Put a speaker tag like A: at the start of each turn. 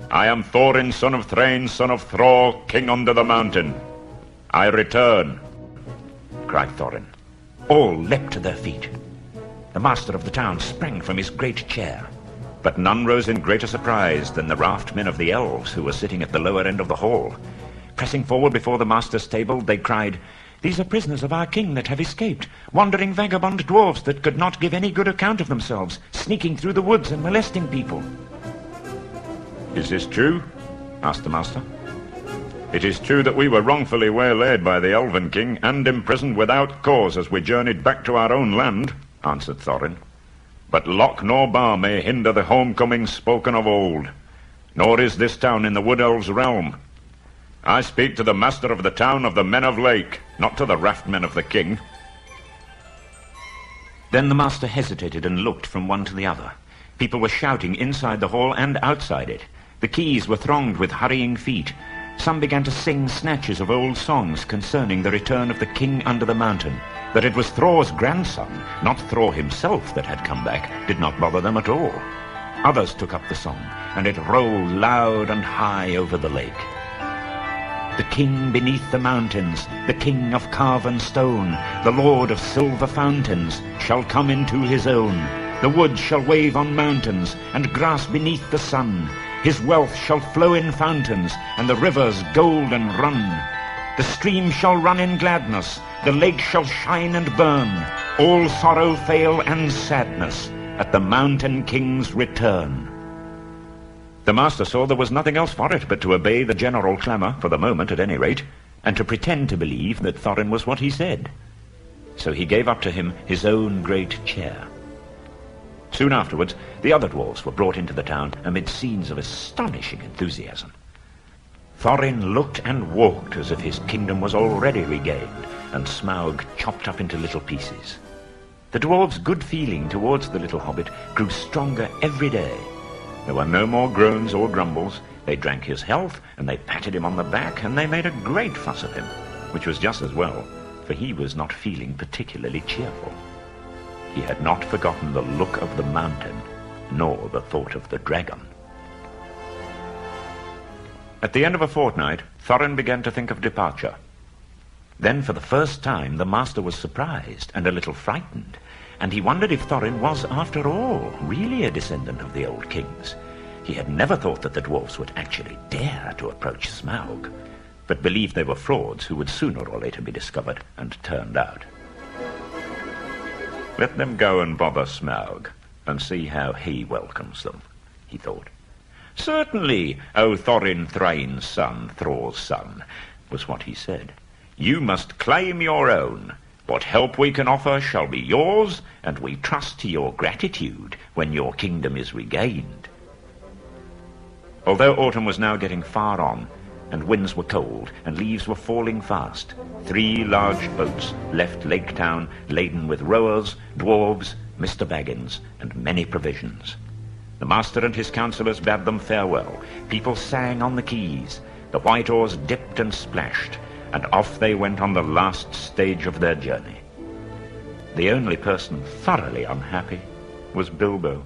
A: I am Thorin, son of Thrain, son of Thrall, king under the mountain. I return, cried Thorin.
B: All leapt to their feet. The master of the town sprang from his great chair.
A: But none rose in greater surprise than the raft-men of the elves who were sitting at the lower end of the hall.
B: Pressing forward before the master's table, they cried, "These are prisoners of our king that have escaped, wandering vagabond dwarfs that could not give any good account of themselves, sneaking through the woods and molesting people."
A: "Is this true?" asked the master. "It is true that we were wrongfully waylaid by the Elven King and imprisoned without cause as we journeyed back to our own land," answered Thorin. "But lock nor bar may hinder the homecoming spoken of old, nor is this town in the Wood Elves' realm. I speak to the master of the town of the Men of Lake, not to the raft-men of the king."
B: Then the master hesitated and looked from one to the other. People were shouting inside the hall and outside it. The quays were thronged with hurrying feet. Some began to sing snatches of old songs concerning the return of the king under the mountain. That it was Thror's grandson, not Thror himself, that had come back did not bother them at all. Others took up the song, and it rolled loud and high over the lake. The king beneath the mountains, the king of carven stone, the lord of silver fountains, shall come into his own. The woods shall wave on mountains, and grass beneath the sun. His wealth shall flow in fountains, and the rivers golden run. The stream shall run in gladness, the lake shall shine and burn. All sorrow fail and sadness at the mountain king's return. The master saw there was nothing else for it but to obey the general clamour, for the moment at any rate, and to pretend to believe that Thorin was what he said. So he gave up to him his own great chair. Soon afterwards, the other dwarves were brought into the town amid scenes of astonishing enthusiasm. Thorin looked and walked as if his kingdom was already regained, and Smaug chopped up into little pieces. The dwarves' good feeling towards the little hobbit grew stronger every day. There were no more groans or grumbles. They drank his health, and they patted him on the back, and they made a great fuss of him, which was just as well, for he was not feeling particularly cheerful. He had not forgotten the look of the mountain, nor the thought of the dragon. At the end of a fortnight, Thorin began to think of departure. Then for the first time the master was surprised and a little frightened, and he wondered if Thorin was, after all, really a descendant of the old kings. He had never thought that the dwarfs would actually dare to approach Smaug, but believed they were frauds who would sooner or later be discovered and turned out. "Let them go and bother Smaug, and see how he welcomes them," he thought. "Certainly, O Thorin Thrain's son, Thror's son," was what he said. "You must claim your own. What help we can offer shall be yours, and we trust to your gratitude when your kingdom is regained." Although autumn was now getting far on, and winds were cold, and leaves were falling fast, 3 large boats left Lake Town laden with rowers, dwarves, Mr. Baggins, and many provisions. The master and his councillors bade them farewell. People sang on the quays. The white oars dipped and splashed, and off they went on the last stage of their journey. The only person thoroughly unhappy was Bilbo.